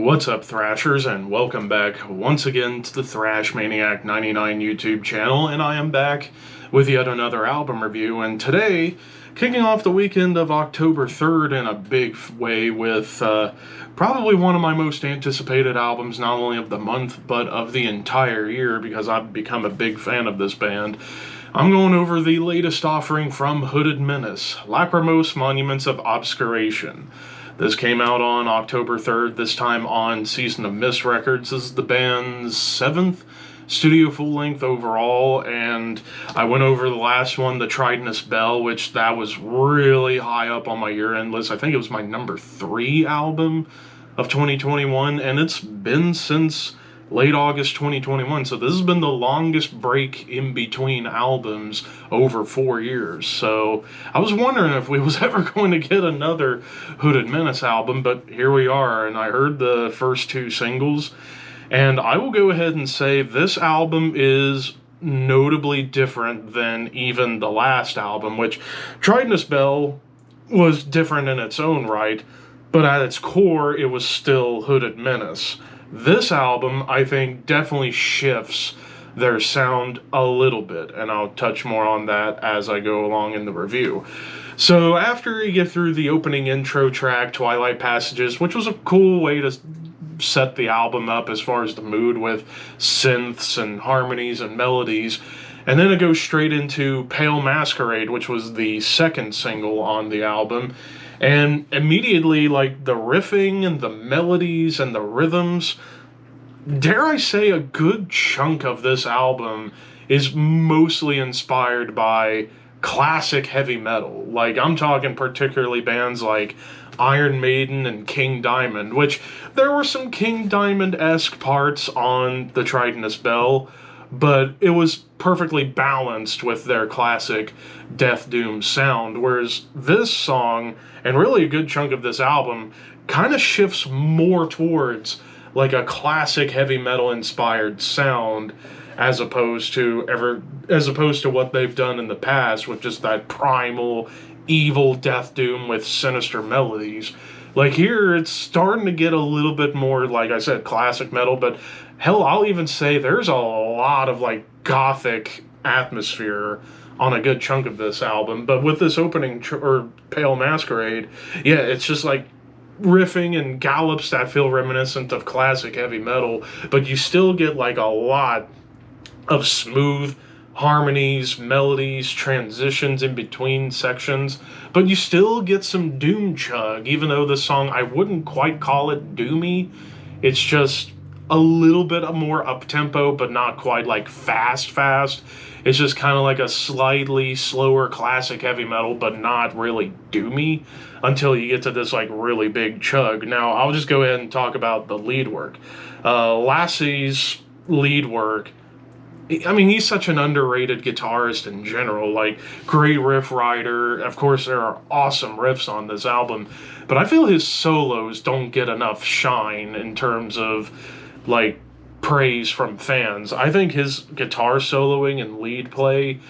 What's up, Thrashers, and welcome back once again to the Thrash Maniac 99 YouTube channel, and I am back with yet another album review, and today, kicking off the weekend of October 3rd in a big way with probably one of my most anticipated albums, not only of the month, but of the entire year, because I've become a big fan of this band. I'm going over the latest offering from HOODED Menace, LACHRYMOSE Monuments of Obscuration. This came out on October 3rd, this time on Season of Mist Records. This is the band's 7th studio full-length overall, and I went over the last one, the Trident's Bell, which that was really high up on my year-end list. I think it was my number 3 album of 2021, and it's been since late August 2021, so this has been the longest break in between albums, over 4 years. So I was wondering if we was ever going to get another HOODED Menace album, but here we are, and I heard the first 2 singles, and I will go ahead and say this album is notably different than even the last album, which Trident's Bell was different in its own right, but at its core it was still HOODED Menace. This album, I think, definitely shifts their sound a little bit, and I'll touch more on that as I go along in the review. So after you get through the opening intro track, Twilight Passages, which was a cool way to set the album up as far as the mood with synths and harmonies and melodies, and then it goes straight into Pale Masquerade, which was the second single on the album. And immediately, like, the riffing and the melodies and the rhythms, dare I say a good chunk of this album is mostly inspired by classic heavy metal. Like, I'm talking particularly bands like Iron Maiden and King Diamond, which there were some King Diamond-esque parts on the Trident's Bell, but it was perfectly balanced with their classic Death Doom sound, whereas this song, and really a good chunk of this album, kind of shifts more towards like a classic heavy metal inspired sound as opposed to what they've done in the past with just that primal evil Death Doom with sinister melodies. Like here, it's starting to get a little bit more, like I said, classic metal, but hell, I'll even say there's a lot of like gothic atmosphere on a good chunk of this album. But with this opening or Pale Masquerade, yeah, it's just like riffing and gallops that feel reminiscent of classic heavy metal, but you still get like a lot of smooth harmonies, melodies, transitions in between sections, but you still get some doom chug, even though this song, I wouldn't quite call it doomy. It's just a little bit more up-tempo, but not quite like fast. It's just kind of like a slightly slower classic heavy metal, but not really doomy until you get to this like really big chug. Now, I'll just go ahead and talk about the lead work. Lassie's lead work, I mean, he's such an underrated guitarist in general, like, great riff writer. Of course, there are awesome riffs on this album, but I feel his solos don't get enough shine in terms of, like, praise from fans. I think his guitar soloing and lead play,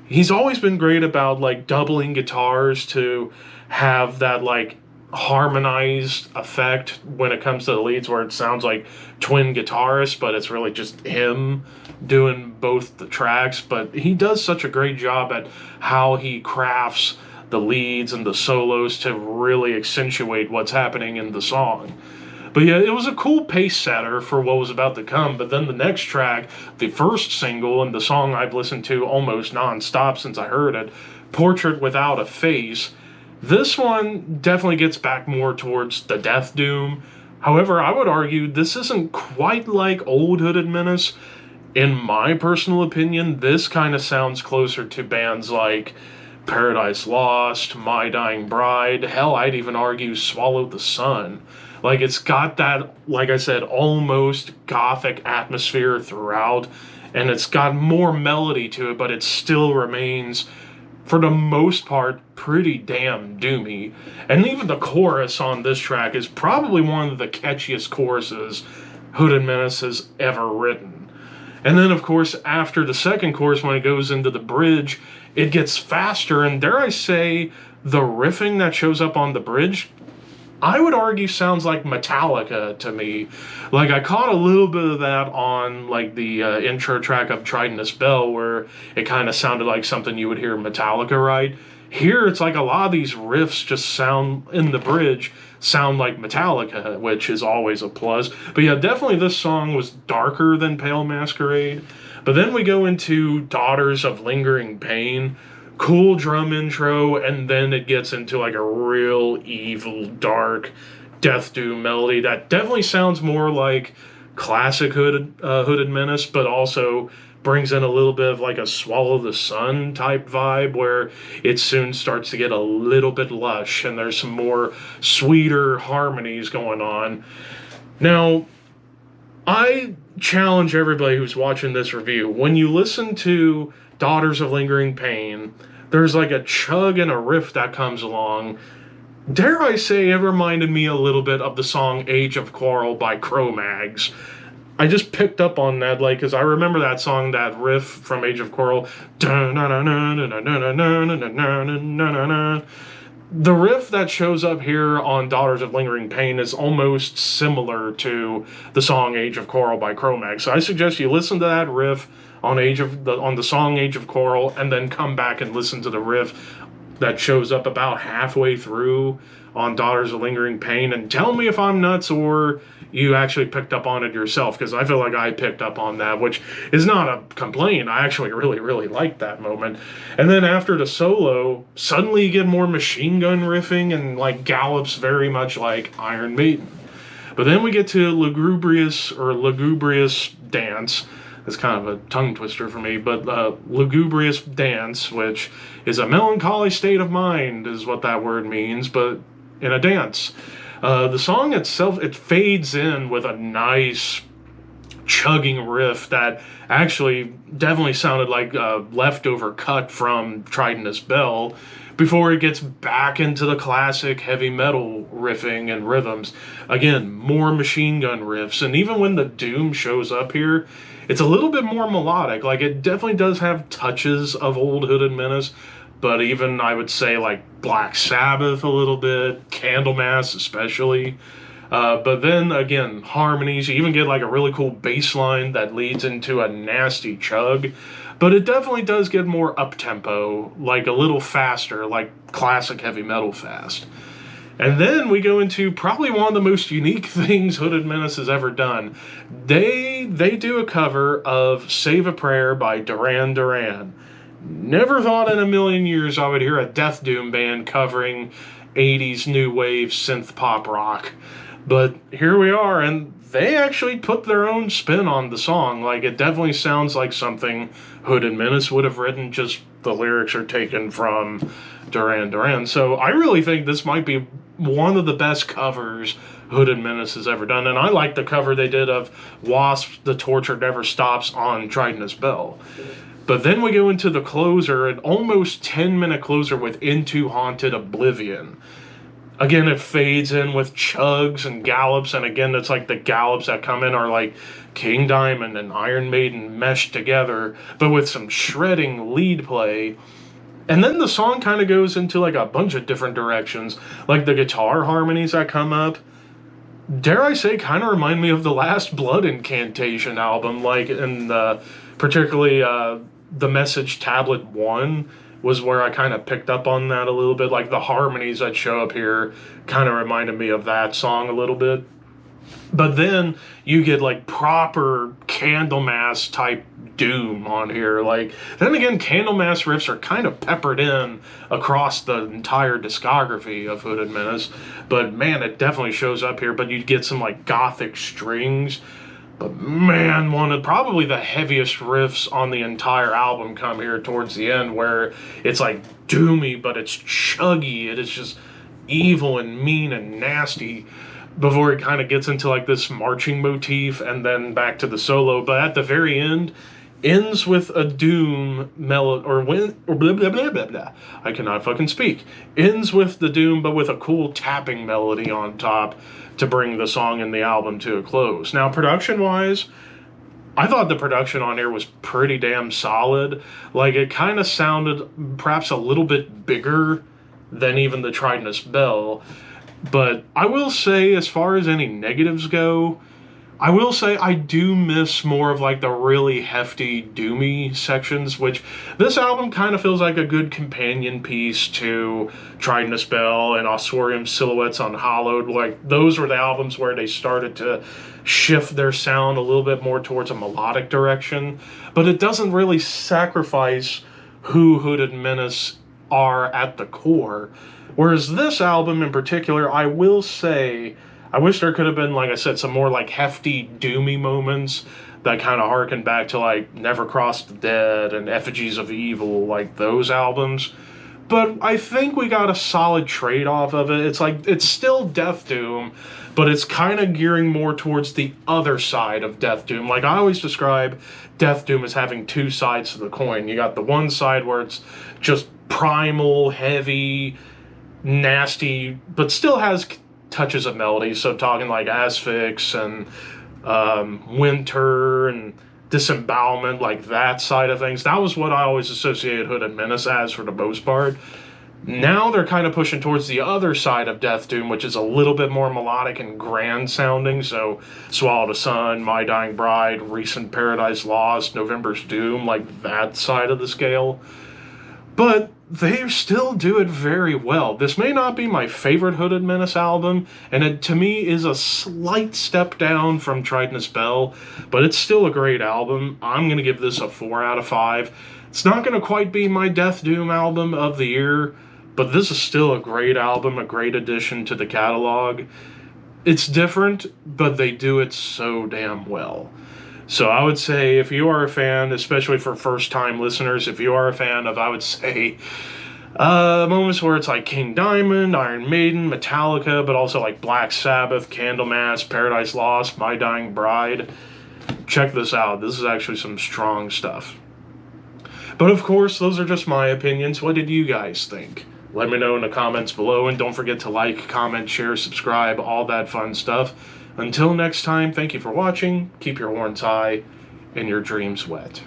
he's always been great about, like, doubling guitars to have that, like, harmonized effect when it comes to the leads where it sounds like twin guitarists, but it's really just him doing both the tracks. But he does such a great job at how he crafts the leads and the solos to really accentuate what's happening in the song. But yeah, it was a cool pace setter for what was about to come. But then the next track, the first single, and the song I've listened to almost non-stop since I heard it, Portrait Without a Face, this one definitely gets back more towards the Death Doom. However, I would argue this isn't quite like old HOODED Menace. In my personal opinion, this kind of sounds closer to bands like Paradise Lost, My Dying Bride, hell, I'd even argue Swallow the Sun. Like, it's got that, like I said, almost gothic atmosphere throughout, and it's got more melody to it, but it still remains, for the most part, pretty damn doomy. And even the chorus on this track is probably one of the catchiest choruses HOODED Menace has ever written. And then, of course, after the second chorus, when it goes into the bridge, it gets faster, and dare I say, the riffing that shows up on the bridge, I would argue sounds like Metallica to me. Like, I caught a little bit of that on, like, the intro track of Tridentous Bell, where it kind of sounded like something you would hear Metallica write. Here, it's like a lot of these riffs just sound, in the bridge, sound like Metallica, which is always a plus. But yeah, definitely this song was darker than Pale Masquerade. But then we go into Daughters of Lingering Pain. Cool drum intro, and then it gets into like a real evil, dark Death Doom melody that definitely sounds more like classic Hooded Menace, but also brings in a little bit of like a Swallow the Sun type vibe, where it soon starts to get a little bit lush and there's some more sweeter harmonies going on. Now, I challenge everybody who's watching this review, when you listen to Daughters of Lingering Pain, there's like a chug and a riff that comes along. Dare I say, it reminded me a little bit of the song Age of Quarrel by Cro-Mags. I just picked up on that, like, because I remember that song, that riff from Age of Quarrel. The riff that shows up here on Daughters of Lingering Pain is almost similar to the song Age of Quarrel by Cro-Mags. So I suggest you listen to that riff on the song Age of Quarrel, and then come back and listen to the riff that shows up about halfway through on Daughters of Lingering Pain, and tell me if I'm nuts or you actually picked up on it yourself, because I feel like I picked up on that, which is not a complaint. I actually really, really liked that moment. And then after the solo, suddenly you get more machine gun riffing and like gallops very much like Iron Maiden. But then we get to Lugubrious Dance. It's kind of a tongue twister for me, but Lugubrious Dance, which is a melancholy state of mind, is what that word means, but in a dance. The song itself, it fades in with a nice chugging riff that actually definitely sounded like a leftover cut from Tridentous Bell, before it gets back into the classic heavy metal riffing and rhythms. Again, more machine gun riffs, and even when the doom shows up here, it's a little bit more melodic. Like, it definitely does have touches of old Hooded Menace, but even, I would say, like Black Sabbath a little bit, Candlemass especially. But then, again, harmonies. You even get like a really cool bass line that leads into a nasty chug. But it definitely does get more up-tempo, like a little faster, like classic heavy metal fast. And then we go into probably one of the most unique things Hooded Menace has ever done. They do a cover of Save a Prayer by Duran Duran. Never thought in a million years I would hear a Death Doom band covering 80s new wave synth pop rock. But here we are, and they actually put their own spin on the song. Like, it definitely sounds like something Hooded Menace would have written, just the lyrics are taken from Duran Duran. So I really think this might be one of the best covers Hooded Menace has ever done. And I like the cover they did of Wasp, The Torture Never Stops on Tridentous Bell. But then we go into the closer, an almost 10-minute closer with Into Haunted Oblivion. Again, it fades in with chugs and gallops, and again, it's like the gallops that come in are like King Diamond and Iron Maiden meshed together, but with some shredding lead play. And then the song kind of goes into like a bunch of different directions, like the guitar harmonies that come up. Dare I say, kind of remind me of the Last Blood Incantation album, like in particularly the Message Tablet 1 was where I kind of picked up on that a little bit. Like the harmonies that show up here kind of reminded me of that song a little bit. But then you get like proper Candlemass type doom on here. Like, then again, Candlemass riffs are kind of peppered in across the entire discography of Hooded Menace. But man, it definitely shows up here. But you get some like gothic strings. But man, one of probably the heaviest riffs on the entire album come here towards the end, where it's like doomy, but it's chuggy. It is just evil and mean and nasty, before it kind of gets into like this marching motif and then back to the solo. But at the very end, ends with a doom melody, or blah, blah, blah, blah, blah. I cannot fucking speak. Ends with the doom, but with a cool tapping melody on top to bring the song and the album to a close. Now, production-wise, I thought the production on here was pretty damn solid. Like, it kind of sounded perhaps a little bit bigger than even the Tridentous Bell. But I will say, as far as any negatives go, I will say I do miss more of like the really hefty, doomy sections, which this album kind of feels like a good companion piece to Trident of Spell and Osorium Silhouettes Unhallowed. Like, those were the albums where they started to shift their sound a little bit more towards a melodic direction, but it doesn't really sacrifice who Hooded Menace are at the core. Whereas this album in particular, I will say, I wish there could have been, like I said, some more like hefty, doomy moments that kind of harken back to like Never Cross the Dead and Effigies of Evil, like those albums. But I think we got a solid trade-off of it. It's like, it's still Death Doom, but it's kind of gearing more towards the other side of Death Doom. Like, I always describe Death Doom as having two sides to the coin. You got the one side where it's just primal, heavy, nasty, but still has touches of melody. So talking like Asphyx and Winter and Disembowelment, like that side of things. That was what I always associated Hooded Menace as for the most part. Now they're kind of pushing towards the other side of Death Doom, which is a little bit more melodic and grand sounding. So Swallow the Sun, My Dying Bride, Recent Paradise Lost, November's Doom, like that side of the scale. But they still do it very well. This may not be my favorite Hooded Menace album, and it to me is a slight step down from Trident of Spell, but it's still a great album. I'm going to give this a 4 out of 5. It's not going to quite be my Death Doom album of the year, but this is still a great album, a great addition to the catalog. It's different, but they do it so damn well. So I would say, if you are a fan, especially for first-time listeners, if you are a fan of, I would say, moments where it's like King Diamond, Iron Maiden, Metallica, but also like Black Sabbath, Candlemass, Paradise Lost, My Dying Bride, check this out. This is actually some strong stuff. But of course, those are just my opinions. What did you guys think? Let me know in the comments below, and don't forget to like, comment, share, subscribe, all that fun stuff. Until next time, thank you for watching, keep your horns high, and your dreams wet.